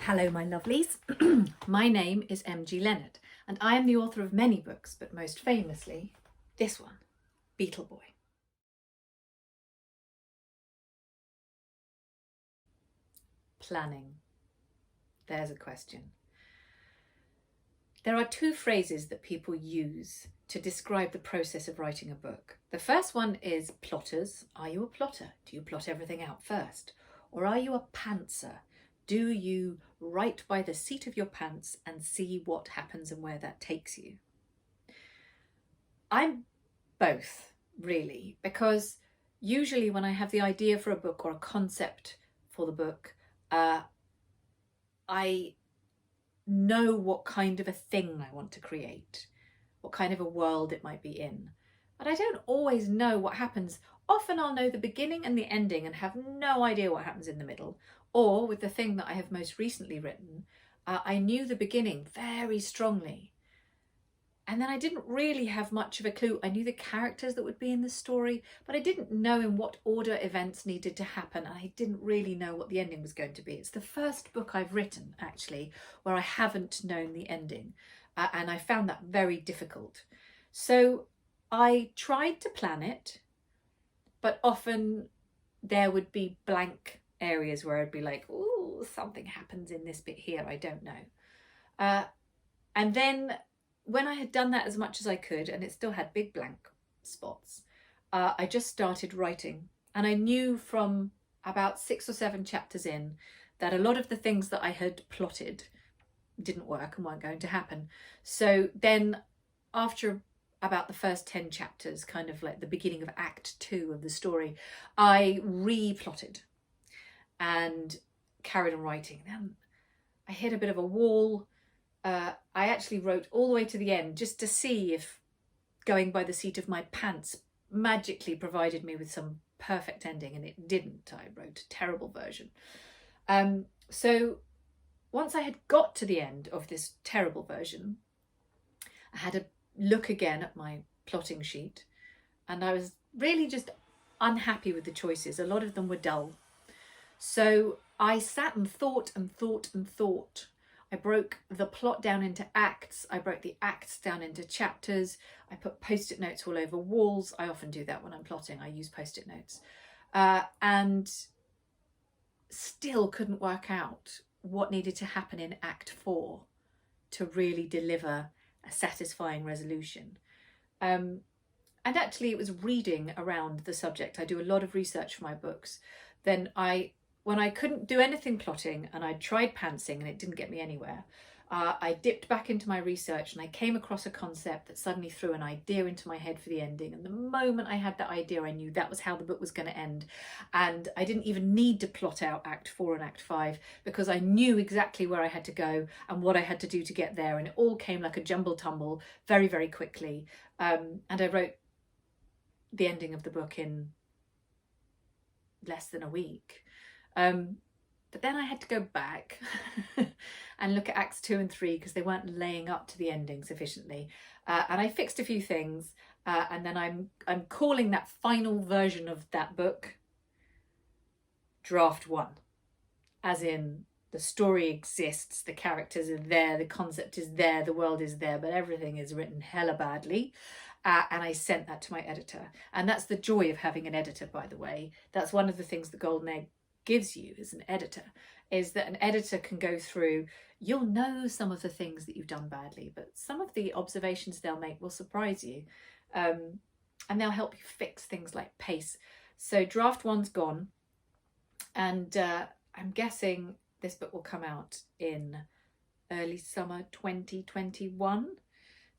Hello, my lovelies. My name is MG Leonard, and I am the author of many books, but most famously, this one, Beetle Boy. Planning. There's a question. There are two phrases that people use to describe the process of writing a book. The first one is plotters. Are you a plotter? Do you plot everything out first? Or are you a pantser? Do you write by the seat of your pants and see what happens and where that takes you? I'm both, really, because usually when I have the idea for a book or a concept for the book, I know what kind of a thing I want to create, what kind of a world it might be in. But I don't always know what happens. Often I'll know the beginning and the ending and have no idea what happens in the middle. Or with the thing that I have most recently written, I knew the beginning very strongly. And then I didn't really have much of a clue. I knew the characters that would be in the story, but I didn't know in what order events needed to happen. And I didn't really know what the ending was going to be. It's the first book I've written, actually, where I haven't known the ending. And I found that very difficult. So I tried to plan it, but often there would be blank areas where I'd be like, oh, something happens in this bit here, I don't know. And then when I had done that as much as I could, and it still had big blank spots, I just started writing. And I knew from about 6 or 7 chapters in that a lot of the things that I had plotted didn't work and weren't going to happen. So then after about the first 10 chapters, kind of like the beginning of Act 2 of the story, I re-plotted and carried on writing. Then I hit a bit of a wall. I actually wrote all the way to the end just to see if going by the seat of my pants magically provided me with some perfect ending, and it didn't. I wrote a terrible version. So once I had got to the end of this terrible version, I had a look again at my plotting sheet, and I was really just unhappy with the choices. A lot of them were dull. So I sat and thought and thought and thought. I broke the plot down into acts. I broke the acts down into chapters. I put post-it notes all over walls. I often do that when I'm plotting. I use post-it notes. And still couldn't work out what needed to happen in Act 4 to really deliver a satisfying resolution. And actually it was reading around the subject. I do a lot of research for my books. Then when I couldn't do anything plotting and I tried pantsing and it didn't get me anywhere, I dipped back into my research and I came across a concept that suddenly threw an idea into my head for the ending. And the moment I had that idea, I knew that was how the book was going to end. And I didn't even need to plot out Act 4 and Act 5 because I knew exactly where I had to go and what I had to do to get there. And it all came like a jumble tumble very, very quickly. And I wrote the ending of the book in less than a week. But then I had to go back and look at Acts 2 and 3 because they weren't laying up to the ending sufficiently. And I fixed a few things, and then I'm calling that final version of that book Draft 1, as in the story exists, the characters are there, the concept is there, the world is there, but everything is written hella badly. And I sent that to my editor. And that's the joy of having an editor, by the way. That's one of the things the Golden Egg gives you as an editor, is that an editor can go through, you'll know some of the things that you've done badly, but some of the observations they'll make will surprise you. And they'll help you fix things like pace. So Draft 1's gone. And I'm guessing this book will come out in early summer 2021.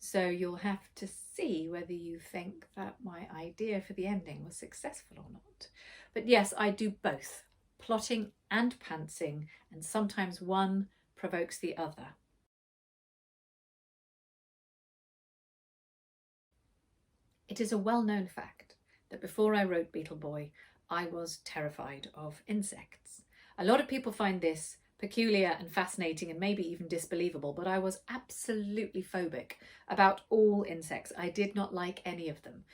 So you'll have to see whether you think that my idea for the ending was successful or not. But yes, I do both, plotting and pantsing, and sometimes one provokes the other. It is a well-known fact that before I wrote Beetle Boy, I was terrified of insects. A lot of people find this peculiar and fascinating and maybe even disbelievable, but I was absolutely phobic about all insects. I did not like any of them.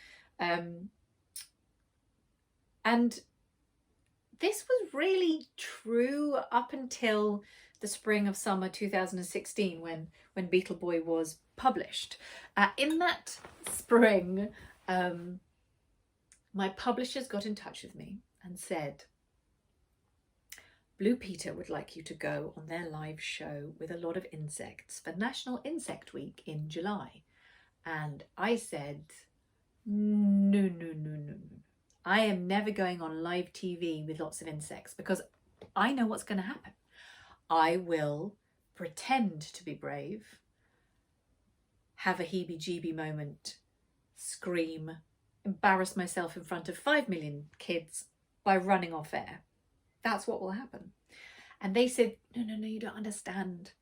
And this was really true up until the spring of summer 2016 when Beetle Boy was published. In that spring, my publishers got in touch with me and said, Blue Peter would like you to go on their live show with a lot of insects for National Insect Week in July. And I said, no. I am never going on live TV with lots of insects because I know what's going to happen. I will pretend to be brave, have a heebie-jeebie moment, scream, embarrass myself in front of 5 million kids by running off air. That's what will happen. And they said, no, you don't understand.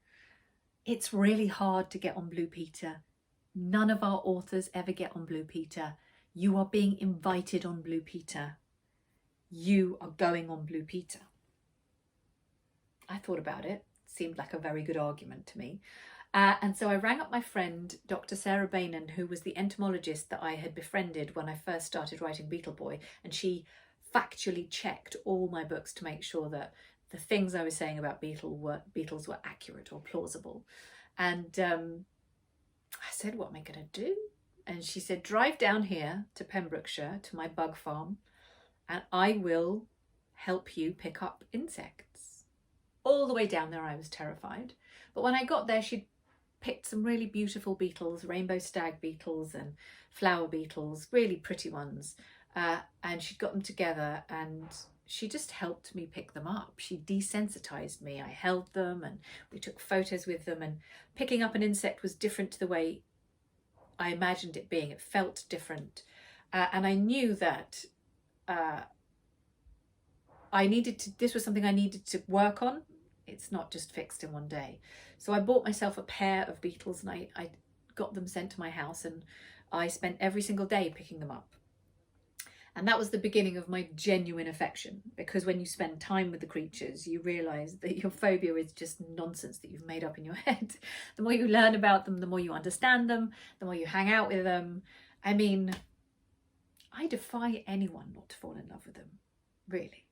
It's really hard to get on Blue Peter. None of our authors ever get on Blue Peter. You are being invited on Blue Peter. You are going on Blue Peter. I thought about it. Seemed like a very good argument to me. And so I rang up my friend, Dr. Sarah Bainan, who was the entomologist that I had befriended when I first started writing Beetle Boy. And she factually checked all my books to make sure that the things I was saying about beetles were accurate or plausible. And I said, what am I going to do? And she said, drive down here to Pembrokeshire, to my bug farm, and I will help you pick up insects. All the way down there I was terrified. But when I got there, she'd picked some really beautiful beetles, rainbow stag beetles and flower beetles, really pretty ones. And she'd got them together and she just helped me pick them up. She desensitized me. I held them and we took photos with them, and picking up an insect was different to the way I imagined it being. It felt different. And I knew that this was something I needed to work on. It's not just fixed in one day. So I bought myself a pair of beetles and I got them sent to my house, and I spent every single day picking them up. And that was the beginning of my genuine affection, because when you spend time with the creatures, you realise that your phobia is just nonsense that you've made up in your head. The more you learn about them, the more you understand them, the more you hang out with them. I mean, I defy anyone not to fall in love with them, really.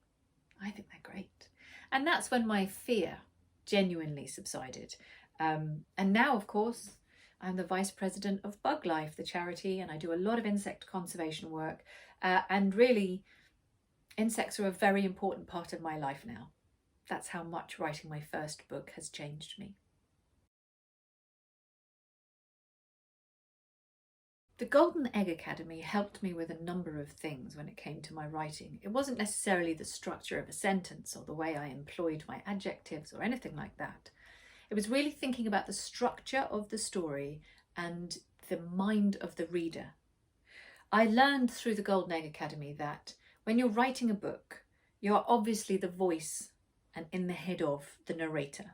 I think they're great. And that's when my fear genuinely subsided. And now, of course, I'm the Vice President of Bug Life, the charity, and I do a lot of insect conservation work. And really, insects are a very important part of my life now. That's how much writing my first book has changed me. The Golden Egg Academy helped me with a number of things when it came to my writing. It wasn't necessarily the structure of a sentence or the way I employed my adjectives or anything like that. It was really thinking about the structure of the story and the mind of the reader. I learned through the Golden Egg Academy that when you're writing a book, you're obviously the voice and in the head of the narrator.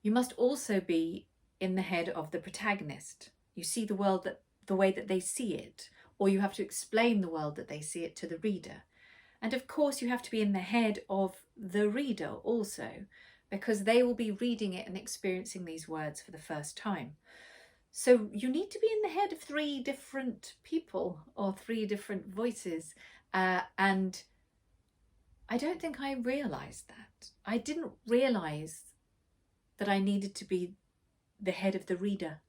You must also be in the head of the protagonist. You see the world the way that they see it, or you have to explain the world that they see it to the reader. And of course you have to be in the head of the reader also, because they will be reading it and experiencing these words for the first time. So you need to be in the head of 3 different people or 3 different voices. And I don't think I realised that. I didn't realise that I needed to be the head of the reader.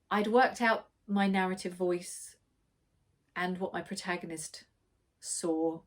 I'd worked out my narrative voice and what my protagonist saw.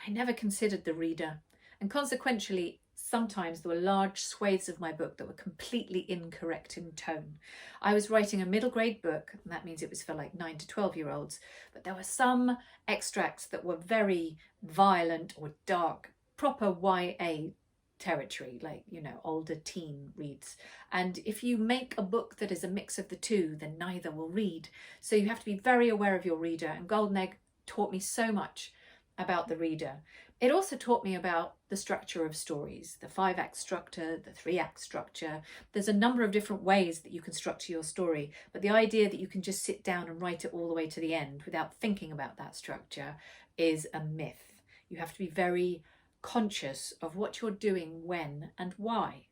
I never considered the reader, and consequently sometimes there were large swathes of my book that were completely incorrect in tone. I was writing a middle grade book, and that means it was for like 9 to 12-year-olds, but there were some extracts that were very violent or dark, proper YA territory, like, you know, older teen reads. And if you make a book that is a mix of the two, then neither will read. So you have to be very aware of your reader, and Golden Egg taught me so much about the reader. It also taught me about the structure of stories, the 5-act structure, the 3-act structure. There's a number of different ways that you can structure your story, but the idea that you can just sit down and write it all the way to the end without thinking about that structure is a myth. You have to be very conscious of what you're doing, when and why.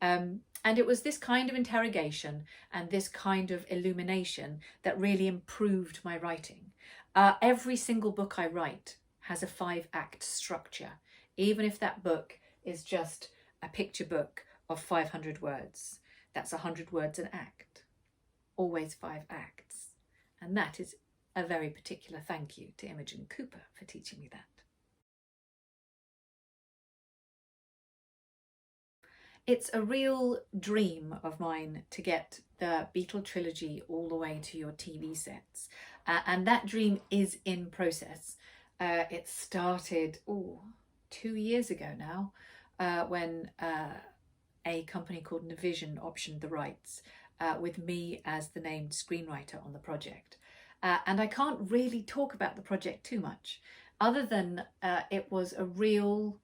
And it was this kind of interrogation and this kind of illumination that really improved my writing. Every single book I write has a 5-act structure, even if that book is just a picture book of 500 words. That's 100 words an act, always 5 acts. And that is a very particular thank you to Imogen Cooper for teaching me that. It's a real dream of mine to get the Beetle trilogy all the way to your TV sets. And that dream is in process. It started 2 years ago now, when a company called Navision optioned the rights with me as the named screenwriter on the project. And I can't really talk about the project too much, other than it was a real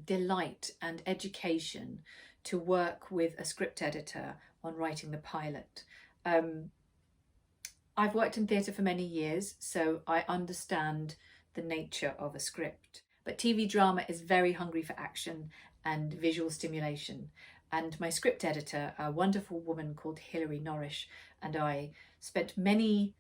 delight and education to work with a script editor on writing the pilot. I've worked in theatre for many years, so I understand the nature of a script. But TV drama is very hungry for action and visual stimulation. And my script editor, a wonderful woman called Hilary Norrish, and I spent many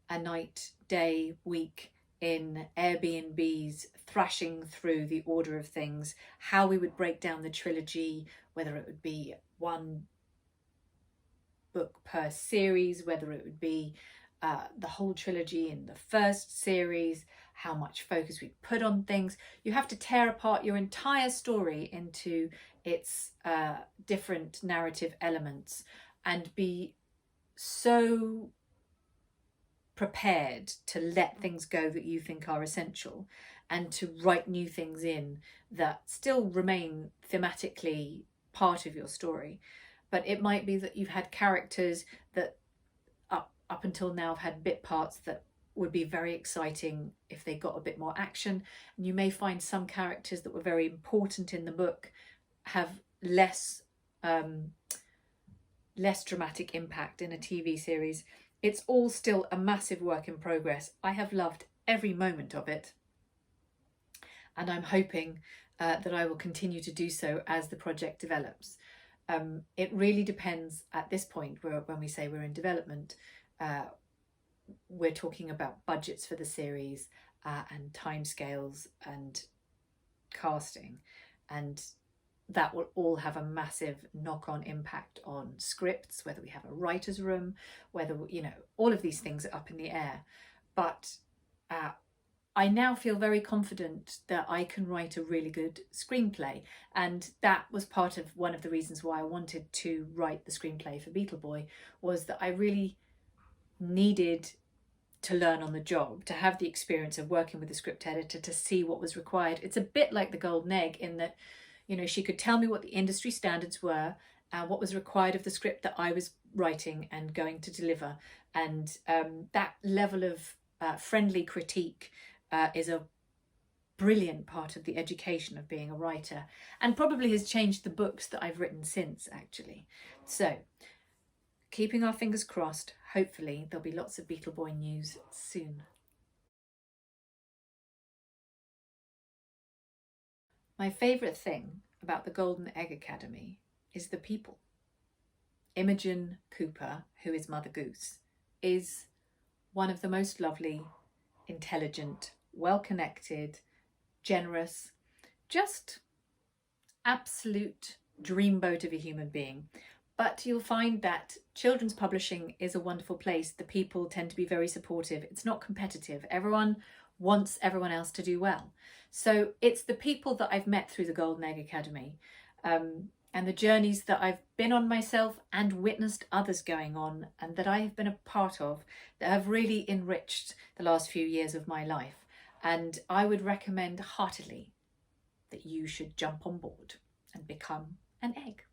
a night, day, week in Airbnbs thrashing through the order of things, how we would break down the trilogy, whether it would be one book per series, whether it would be the whole trilogy in the first series, how much focus we put on things. You have to tear apart your entire story into its different narrative elements and be so prepared to let things go that you think are essential and to write new things in that still remain thematically part of your story. But it might be that you've had characters that up until now have had bit parts that would be very exciting if they got a bit more action. And you may find some characters that were very important in the book have less dramatic impact in a TV series. It's all still a massive work in progress. I have loved every moment of it, and I'm hoping that I will continue to do so as the project develops. It really depends at this point, when we say we're in development, we're talking about budgets for the series and timescales and casting, and that will all have a massive knock-on impact on scripts, whether we have a writer's room, whether, all of these things are up in the air. But I now feel very confident that I can write a really good screenplay. And that was part of one of the reasons why I wanted to write the screenplay for Beetle Boy, was that I really needed to learn on the job, to have the experience of working with a script editor, to see what was required. It's a bit like the golden egg in that, she could tell me what the industry standards were and what was required of the script that I was writing and going to deliver. And that level of friendly critique is a brilliant part of the education of being a writer, and probably has changed the books that I've written since, actually. So, keeping our fingers crossed, hopefully there'll be lots of Beetle Boy news soon. My favourite thing about the Golden Egg Academy is the people. Imogen Cooper, who is Mother Goose, is one of the most lovely, intelligent, well-connected, generous, just absolute dreamboat of a human being. But you'll find that children's publishing is a wonderful place. The people tend to be very supportive. It's not competitive. Everyone wants everyone else to do well. So it's the people that I've met through the Golden Egg Academy, and the journeys that I've been on myself and witnessed others going on, and that I have been a part of, that have really enriched the last few years of my life. And I would recommend heartily that you should jump on board and become an egg.